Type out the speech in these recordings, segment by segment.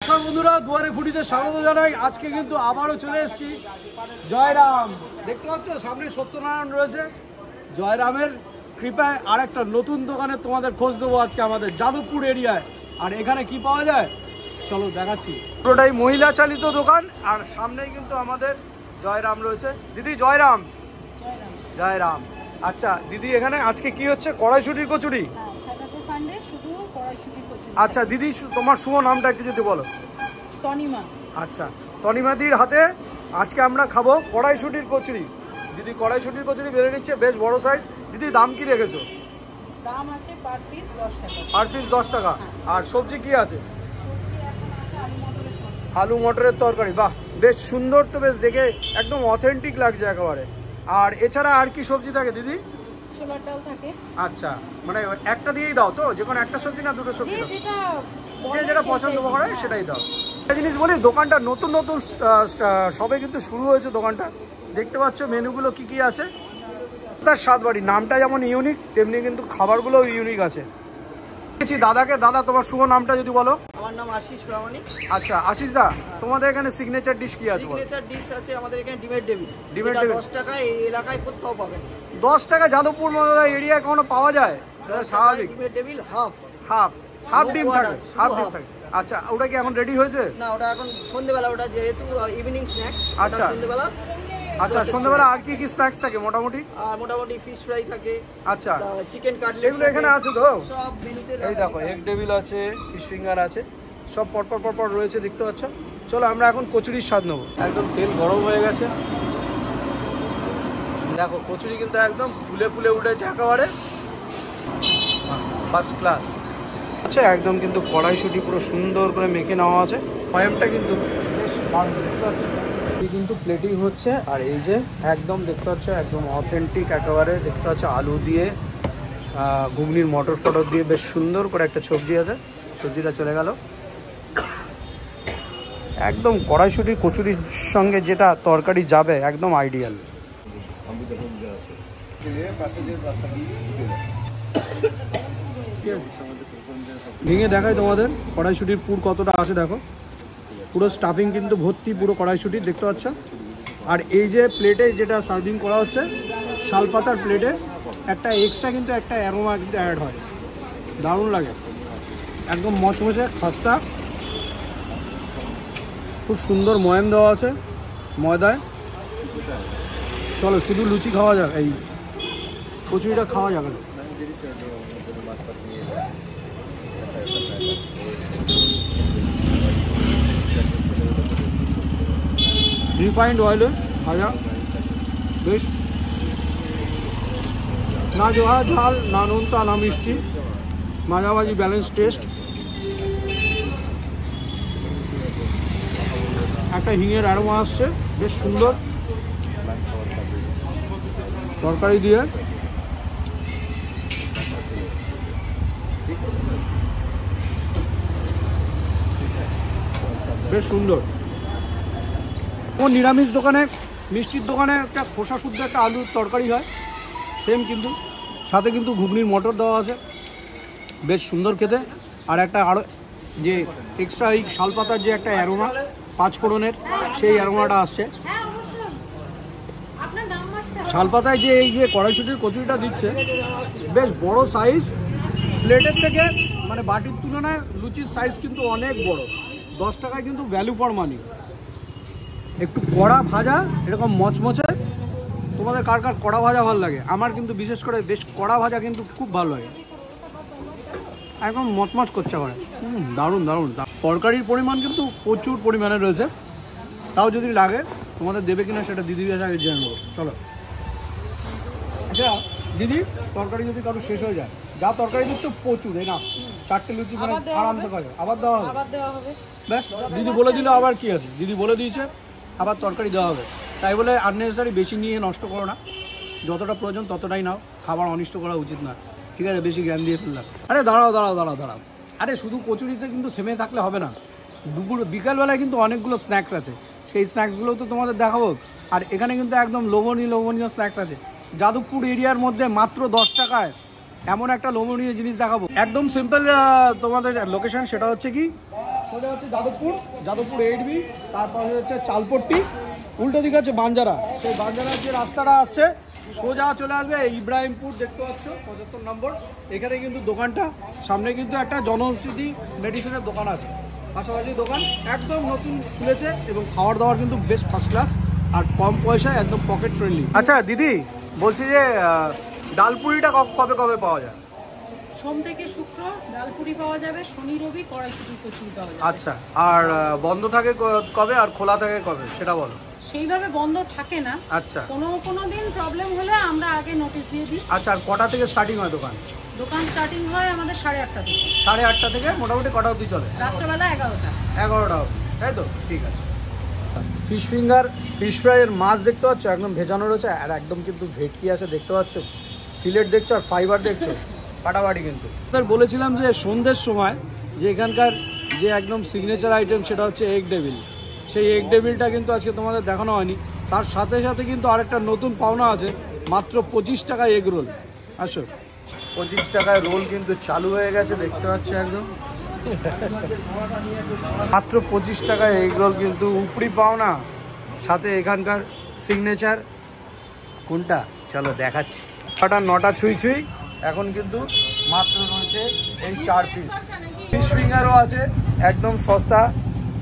নমস্কার বন্ধুরা, দুয়ারে ফুটিতে স্বাগত জানাই। আজকে কিন্তু আবারও চলে এসেছি জয়রাম। দেখতে পাচ্ছ সামনে সত্যনারায়ণ রয়েছে। জয়রামের কৃপায় আর একটা নতুন দোকানে তোমাদের খোঁজ দেবো আজকে আমাদের যাদবপুর এরিয়ায়। আর এখানে কি পাওয়া যায় চলো দেখাচ্ছি। পুরোটাই মহিলা চালিত দোকান আর সামনেই কিন্তু আমাদের জয়রাম রয়েছে। দিদি জয়রাম। জয়রাম। আচ্ছা দিদি, এখানে আজকে কি হচ্ছে? কড়াইশুটির কচুরি। আচ্ছা দিদি, তোমার শুভ নামটা একটু যদি বলো। তনিমা। আচ্ছা, তনিমাদির হাতে আজকে আমরা খাবো কড়াইশুটির কচুরি। দিদি কড়াইশুটির কচুরি বেড়ে নিচ্ছে, বেশ বড় সাইজ। দিদি দাম কি রেখেছো? দাম আছে পার পিস 10 টাকা। পার পিস 10 টাকা। আর সবজি কি আছে? আলু মটরের তরকারি। বাহ, বেশ সুন্দর তো, বেশ দেখে একদম অথেন্টিক লাগছে একেবারে। আর এছাড়া আর কি সবজি থাকে দিদি? ছোলার ডাল থাকে। আচ্ছা, মানে একটা দিয়েই দাও তো? যে কোনো একটা সবজি না দুটো সবজি? যেটা পছন্দ করে সেটাই দাও। একটা জিনিস বলি, দোকানটা নতুন নতুন সবে কিন্তু শুরু হয়েছে দোকানটা। দেখতে পাচ্ছ মেনুগুলো কি কি আছে। তার স্বাদবাড়ি নামটা যেমন ইউনিক, তেমনি কিন্তু খাবারগুলো ইউনিক আছে। দাদাকে, দাদা তোমার শুভ নামটা যদি বলো। আমার নাম আশিস প্রামাণিক। আচ্ছা আশিস দা, তোমাদের এখানে সিগনেচার ডিশ কি আছে? সিগনেচার ডিশ আছে আমাদের এখানে ডিমের টেবিল। ডিমের টেবিল 10 টাকা এই এলাকায় কোথাও পাবেন। 10 টাকা যাদবপুর এরিয়ায় কোনো পাওয়া যায়? স্বাভাবিক। ডিমের টেবিল হাফ হাফ হাফ ডিম থাকে, হাফ ডিম থাকে। আচ্ছা, ওটা কি এখন রেডি হয়েছে? না, ওটা এখন সন্ধ্যেবেলা, ওটা যেহেতু ইভিনিং স্ন্যাক্স। আচ্ছা সন্ধ্যেবেলা। আচ্ছা, সন্ধ্যাবেলা আর কি কি স্ন্যাক্স থাকে মোটামুটি? আর মোটামুটি ফিশ ফ্রাই থাকে। আচ্ছা, চিকেন কাটলেট এগুলো এখানে আছে তো? সব মেনুতে। এই দেখো, এগ টেবিল আছে, ফিশ ফিঙ্গার আছে, সব পরপর পরপর রয়েছে, দেখতে পাচ্ছ। চলো আমরা এখন কচুরির স্বাদ নেবো। একদম তেল গরম হয়ে গেছে, দেখো কচুরি কিন্তু একদম ফুলে ফুলে উঠেছে একেবারে, ফার্স্ট ক্লাস। আচ্ছা, একদম কিন্তু কড়াইশুটি পুরো সুন্দর করে মেখে নেওয়া আছে। ময়ামটা কিন্তু বেশ দারুণ, দেখতে পাচ্ছ। কিন্তু প্লেটিং হচ্ছে। আর এই যে একদম দেখতে পাচ্ছ, একদম অথেন্টিক একেবারে, দেখতে পাচ্ছ আলু দিয়ে, ঘুগনির মটর ফটর দিয়ে বেশ সুন্দর করে একটা সবজি আছে। সবজিটা চলে গেল। একদম কড়াইশুটির কচুরির সঙ্গে যেটা তরকারি যাবে একদম আইডিয়াল। ভেঙে দেখাই তোমাদের কড়াইশুটির পুর কতটা আছে। দেখো পুরো স্টাফিং কিন্তু ভর্তি, পুরো কড়াইশুটির, দেখতে পাচ্ছ। আর এই যে প্লেটে যেটা সার্ভিং করা হচ্ছে, শালপাতার প্লেটে একটা এক্সট্রা কিন্তু একটা অ্যারোমা কিন্তু অ্যাড হয়, দারুণ লাগে। একদম মচমচে খাস্তা, খুব সুন্দর ময়াম দেওয়া আছে ময়দায়। চলো শুধু লুচি খাওয়া যাক, এই কচুরিটা খাওয়া যাবে না। রিফাইন্ড অয়েলে ভাজা, বেশ না জোহা ঝাল, না নোনতা, না মিষ্টি, মাঝামাঝি ব্যালেন্স টেস্ট। একটা হিঙের অ্যারোমা আসছে, বেশ সুন্দর। তরকারি দিয়ে বেশ সুন্দর। ও নিরামিষ দোকানে, মিষ্টির দোকানে একটা খোসা শুদ্ধ একটা আলুর তরকারি হয়, সেম কিন্তু সাথে কিন্তু ঘুগনির মটর দেওয়া আছে, বেশ সুন্দর খেতে। আর একটা আরও যে এক্সট্রা এই শালপাতার যে একটা অ্যারোমা, পাঁচফোড়নের সেই অ্যারোমাটা আসছে। শালপাতায় যে এই যে কড়াইশুটির কচুরিটা দিচ্ছে, বেশ বড় সাইজ। প্লেটের থেকে মানে বাটির তুলনায় লুচির সাইজ কিন্তু অনেক বড়। 10 টাকায় কিন্তু ভ্যালু ফর মানি। একটু কড়া ভাজা, এরকম মচমচে। তোমাদের কার কার কড়া ভাজা ভালো লাগে? আমার কিন্তু বিশেষ করে বেশ কড়া ভাজা কিন্তু খুব ভালো লাগে, একদম মচমচ করছে আমার। দারুণ দারুণ। তরকারির পরিমাণ কিন্তু প্রচুর পরিমাণে রয়েছে। তাও যদি লাগে তোমাদের দেবে কিনা সেটা দিদি আগে জেনে নেবো। চলো। আচ্ছা দিদি, তরকারি যদি কারো শেষ হয়ে যায়, যা তরকারি দিচ্ছ প্রচুর, এই না 4টে লুচি মানে আরামসে খাবে। আবার দেওয়া হবে? ব্যাস, দিদি বলে দিল আবার কি আছে, দিদি বলে দিয়েছে আবার তরকারি দেওয়া হবে। তাই বলে আননেসেসারি বেশি নিয়ে নষ্ট করো না, যতটা প্রয়োজন ততটাই নাও। খাবার অনিষ্ট করা উচিত না, ঠিক আছে? বেশি জ্ঞান দিয়ে ফেললাম। আরে দাঁড়াও দাঁড়াও দাঁড়াও দাঁড়াও, আরে শুধু কচুরিতে কিন্তু থেমে থাকলে হবে না। বিকালবেলায় কিন্তু অনেকগুলো স্ন্যাক্স আছে, সেই স্ন্যাক্সগুলোও তো তোমাদের দেখাবো। আর এখানে কিন্তু একদম লোভনীয় স্ন্যাক্স আছে। যাদবপুর এরিয়ার মধ্যে মাত্র 10 টাকায় এমন একটা লোভনীয় জিনিস দেখাবো। একদম সিম্পল তোমাদের লোকেশন, সেটা হচ্ছে কি সোজা হচ্ছে যাদবপুর 8B, তারপর হচ্ছে চালপট্টি, উল্টো দিকে হচ্ছে বাঞ্জারা। সেই বাঞ্জারার যে রাস্তাটা আসছে সোজা চলে আসবে ইব্রাহিমপুর, দেখতে পাচ্ছ 75 নম্বর। এখানে কিন্তু দোকানটা, সামনে কিন্তু একটা জনঔষধি মেডিসিনের দোকান আছে, পাশাপাশি দোকান একদম নতুন খুলেছে এবং খাওয়ার দাওয়ার কিন্তু বেশ ফার্স্ট ক্লাস আর কম পয়সায় একদম পকেট ফ্রেন্ডলি। আচ্ছা দিদি, বলছি যে ডালপুরিটা কবে কবে পাওয়া যায়? সোম থেকে শুক্র ডালপুরি পাওয়া যাবে, শনি রবি কড়াইশুঁটি কচুরি পাওয়া যাবে। আচ্ছা, আর বন্ধ থাকে কবে আর খোলা থাকে কবে সেটা বলো। সেইভাবে বন্ধ থাকে না। আচ্ছা, কোনো দিন প্রবলেম হলে আমরা আগে নোটিশ দিয়ে দিই। আচ্ছা, আর কটা থেকে স্টার্টিং হয় দোকান? দোকান স্টার্টিং হয় আমাদের 8:30 থেকে। 8:30 থেকে মোটামুটি কটা অবধি চলে? রাত্রেবেলা 11টা। 11টা অবধি, তাই তো? ঠিক আছে। ফিশ ফিঙ্গার, ফিশ ফ্রাইয়ের মাছ দেখতে পাচ্ছ একদম ভেজানো রয়েছে, আর একদম কিন্তু ভেটকি আছে দেখতে পাচ্ছ, ফিলেট দেখছো আর ফাইবার দেখছো, ফাটাফাটি। কিন্তু বলেছিলাম যে সন্ধ্যের সময় যে এখানকার যে একদম সিগনেচার আইটেম সেটা হচ্ছে এগ ডেভিল। সেই এগ ডেভিলটা কিন্তু আজকে তোমাদের দেখানো হয়নি। তার সাথে সাথে কিন্তু আরেকটা নতুন পাওনা আছে, মাত্র 25 টাকায় এগ রোল। আসো, 25 টাকায় রোল কিন্তু চালু হয়ে গেছে দেখতে পাচ্ছ একদম, মাত্র 25 টাকায় এগ রোল কিন্তু উপরি পাওনা। সাথে এখানকার সিগনেচার কোনটা চলো দেখাচ্ছি। 9টা ছুঁই এখন কিন্তু মাত্র রয়েছে এই 4 পিস। ফিশ ফিঙ্গারও আছে একদম সস্তা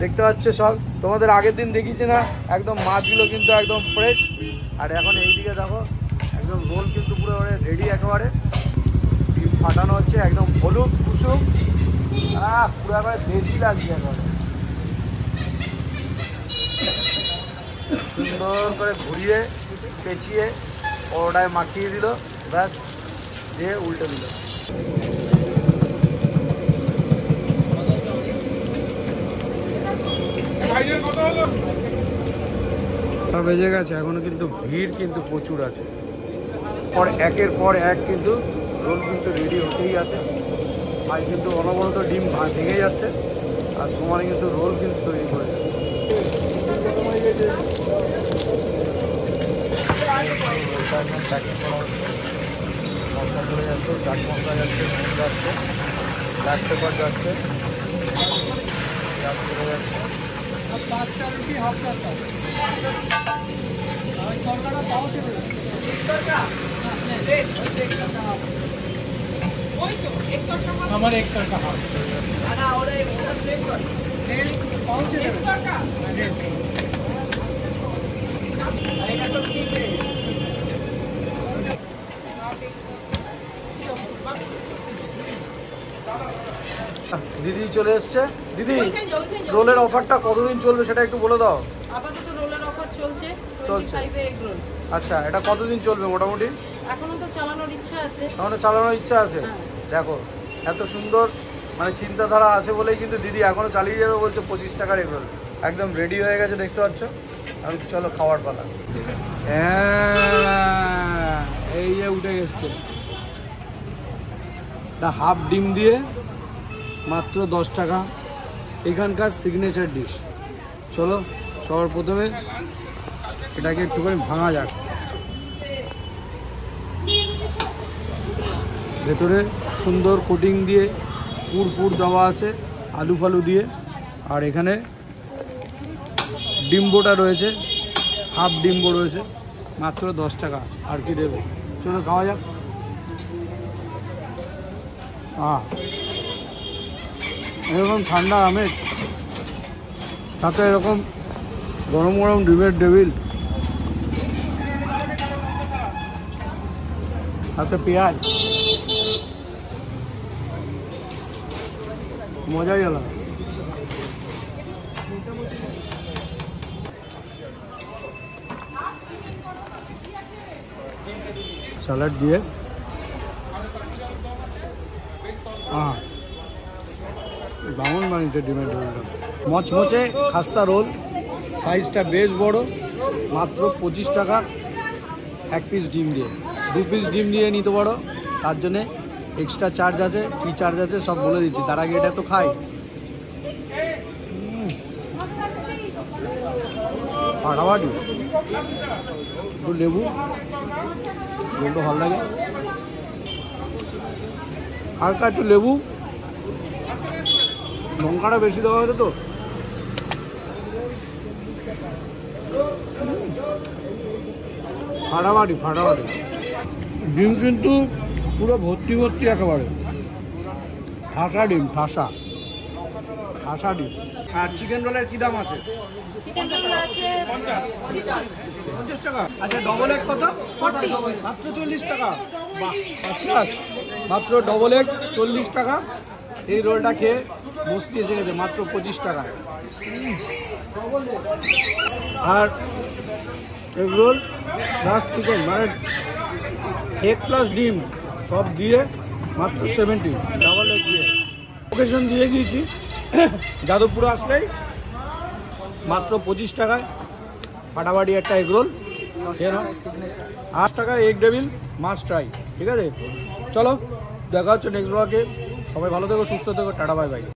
দেখতে পাচ্ছ সব, তোমাদের আগের দিন দেখিয়েছি না, একদম মাছগুলো কিন্তু একদম ফ্রেশ। আর এখন এইদিকে দেখো একদম রোল কিন্তু পুরো রেডি, একেবারে ডিম ফাটানো হচ্ছে একদম হলুদ কুসুম, পুরো একবারে দেশি লাগছে, একেবারে সুন্দর করে ঘুরিয়ে পেঁচিয়ে ওটায় মাখিয়ে দিল, ব্যাস দিয়ে উল্টে দিল। বেজে গেছে, এখনো কিন্তু ভিড় কিন্তু প্রচুর আছে, একের পর এক কিন্তু রোল কিন্তু রেডি হতেই আছে। আর কিন্তু অনবরত ডিম ভেঙে যাচ্ছে আর সমানে কিন্তু রোল কিন্তু তৈরি করে যাচ্ছে। মশলা চলে যাচ্ছে, চাট মশলা যাচ্ছে, নুন যাচ্ছে, ব্ল্যাক পেপার যাচ্ছে, চলে যাচ্ছে। আমার এক টাকা হাফ দিদি চলে এসছে। দিদি, রোলের অফারটা কতদিন চলবে সেটা একটু বলে দাও। আপাতত রোলের অফার চলছে। আচ্ছা, এটা কতদিন চলবে মোটামুটি? এখনো তো চালানোর ইচ্ছা আছে। এখনো চালানোর ইচ্ছা আছে? দেখো এত সুন্দর মানে চিন্তাধারা আছে বলেই কিন্তু দিদি এখনো চালিয়ে যাবে বলছে। 25 টাকার এগ রোল একদম রেডি হয়ে গেছে দেখতে পাচ্ছ। আমি চলো খাওয়ার পালা। এই যে উঠে গেছে হাফ ডিম দিয়ে মাত্র 10 টাকা, এখানকার সিগনেচার ডিশ। চলো সবার প্রথমে এটাকে একটুখানি ভাঙা যাক। ভেতরে সুন্দর কোটিং দিয়ে পুর দেওয়া আছে আলু ফালু দিয়ে, আর এখানে ডিম্বোটা রয়েছে, হাফ ডিম্বো রয়েছে, মাত্র 10 টাকা। আর কি দেবে, চলো খাওয়া যাক। এরকম ঠান্ডা আমের সাথে এরকম গরম গরম ডিমের ডেভিল, সাথে পেঁয়াজ, মজাই আলাদা। স্যালাড দিয়ে দারুণ বানিয়েছে ডিমের রোলটা, মচমচে খাস্তা রোল, সাইজটা বেশ বড়, মাত্র 25 টাকা। 1 পিস ডিম দিয়ে, 2 পিস ডিম দিয়ে নিতে পারো, তার জন্যে এক্সট্রা চার্জ আছে। কী চার্জ আছে সব বলে দিচ্ছি, তার আগে এটা তো খাই। ফাটাফাটি, একটু লেবু, লেবু ভালো লাগে, হালকা একটু লেবু, লঙ্কাটা বেশি দেওয়া হয়েছে তো। ফাটাফাটি ফাটাফাটি। ডিম কিন্তু পুরো ভর্তি ভর্তি একেবারে, ঠাসা ডিম, ঠাসা ঠাসা ডিম। আর চিকেন রোলের কি দাম আছে? চিকেন রোল আছে 50 টাকা। আচ্ছা ডবল এগ কত? 40। মাত্র 40 টাকা। বাহ, ফার্স্ট ক্লাস। মাত্র ডবল এগ 40 টাকা। এই রোলটা খেয়ে মস্তি এসে গেছে মাত্র 25 টাকায়। আর এগ রোল প্লাস চিকেন মানে এগ প্লাস ডিম সব দিয়ে মাত্র 70, ডাবল এগ দিয়ে। লোকেশন দিয়ে দিয়েছি, যাদবপুর আসলেই মাত্র 25 টাকায় ফাটাফাটি একটা এগ রোল খেয়ে নাও। 8 টাকায় এগ ডেভিল মাস্ট ট্রাই। ঠিক আছে, চলো দেখা হচ্ছে নেক্সট ব্লগে। সবাই ভালো থেকো, সুস্থ থেকো, টাটা বাই বাই।